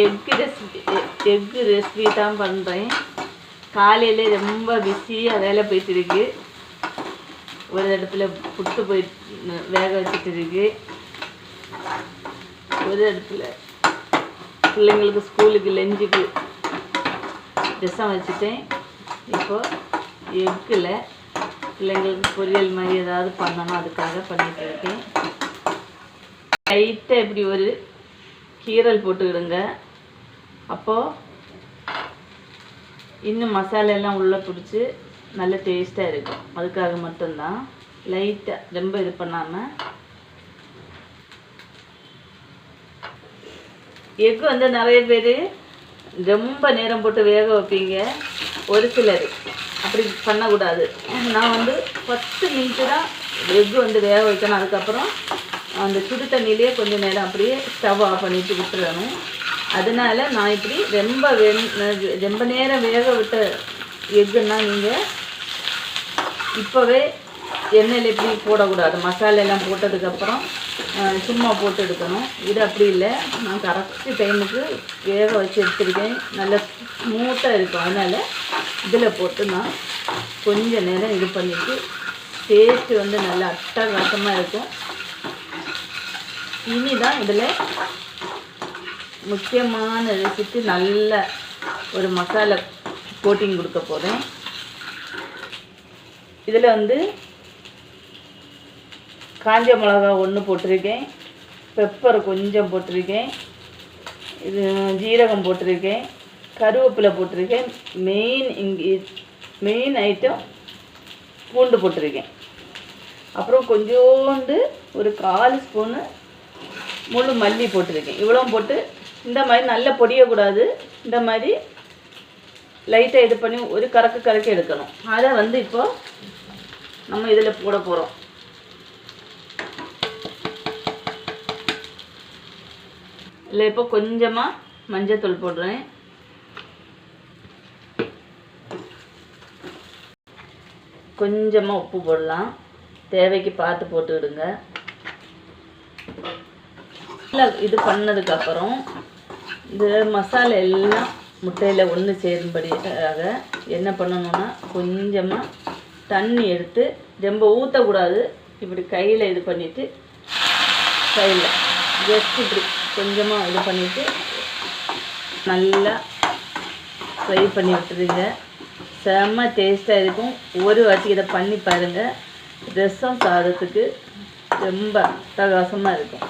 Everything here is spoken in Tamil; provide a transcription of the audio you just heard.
எக்கு ரெசிபி தான் பண்ணுறேன். காலையில் ரொம்ப பிஸியாக வேலை போயிட்டுருக்கு. ஒரு இடத்துல புட்டு வேக வச்சுட்டு இருக்கு. ஒரு இடத்துல பிள்ளைங்களுக்கு ஸ்கூலுக்கு லஞ்சுக்கு ரசம் வச்சுட்டேன். இப்போது எக்கில் பிள்ளைங்களுக்கு பொரியல் மாதிரி ஏதாவது பண்ணணும், அதுக்காக பண்ணிகிட்டு இருக்கேன். லைட்டாக இப்படி ஒரு கீரல் போட்டுக்கிடுங்க. அப்போது இன்னும் மசாலெல்லாம் உள்ளே பிடிச்சி நல்ல டேஸ்ட்டாக இருக்கும். அதுக்காக மட்டும்தான் லைட்டாக ரொம்ப இது பண்ணாமல். எக்கு வந்து நிறைய பேர் ரொம்ப நேரம் போட்டு வேக வைப்பீங்க. ஒரு சிலர் அப்படி பண்ணக்கூடாது. நான் வந்து 10 நிமிஷம் தான் எக்கு வந்து வேக வைக்கணும். அதுக்கப்புறம் அந்த சுடு தண்ணியிலே கொஞ்சம் நேரம் அப்படியே ஸ்டவ் ஆஃப் பண்ணிட்டு விட்டுறணும். அதனால் நான் இப்படி ரொம்ப நேரம் வேக விட்ட எக்குன்னா நீங்கள் இப்போவே எண்ணெயில் இப்படி போடக்கூடாது. மசாலெல்லாம் போட்டதுக்கப்புறம் சும்மா போட்டு எடுக்கணும். இது அப்படி இல்லை, நான் கரெக்டு டைமுக்கு வேக வச்சு எடுத்துருக்கேன். நல்லா ஸ்மூத்தாக இருக்கும். அதனால் இதில் போட்டு நான் கொஞ்சம் நேரம் இது பண்ணிவிட்டு டேஸ்ட்டு வந்து நல்லா அட்டகாசமாக இருக்கும். இனிதான் இதில் முக்கியமான ரெசிபி, நல்ல ஒரு மசாலா கோட்டிங் கொடுக்க போகிறேன். இதில் வந்து காஞ்ச மிளகா 1 போட்டிருக்கேன், பெப்பர் கொஞ்சம் போட்டிருக்கேன், இது ஜீரகம் போட்டிருக்கேன், கருவேப்பிலை போட்டிருக்கேன். மெயின் ஐட்டம் பூண்டு போட்டிருக்கேன். அப்புறம் கொஞ்சோண்டு ஒரு 1/4 ஸ்பூனு முழு மல்லி போட்டிருக்கேன். இவ்வளோ போட்டு இந்த மாதிரி நல்லா பொடியக்கூடாது. இந்த மாதிரி லைட்டாக இது பண்ணி ஒரு கறக்கி எடுக்கணும். அதை வந்து இப்போது நம்ம இதில் போட போகிறோம். இல்லை இப்போ கொஞ்சமாக மஞ்சத்தூள் போடுறேன். கொஞ்சமாக உப்பு போடலாம், தேவைக்கு பார்த்து போட்டுவிடுங்க. இது பண்ணதுக்கப்புறம் இந்த மசாலா எல்லாம் முட்டையில் ஒன்று சேரும்படியாக என்ன பண்ணணும்னா கொஞ்சமாக தண்ணி எடுத்து, ரொம்ப ஊற்றக்கூடாது. இப்படி கையில் இது பண்ணிவிட்டு கையில் ஜஸ்ட் இப்படி கொஞ்சமாக இது பண்ணிவிட்டு நல்லா ஃப்ரை பண்ணி விட்டுருங்க. செம்ம டேஸ்ட்டாக இருக்கும். ஒரு வாட்டி இதை பண்ணி பாருங்கள். ரசம் சாதத்துக்கு ரொம்ப அட்டகாசமாக இருக்கும்.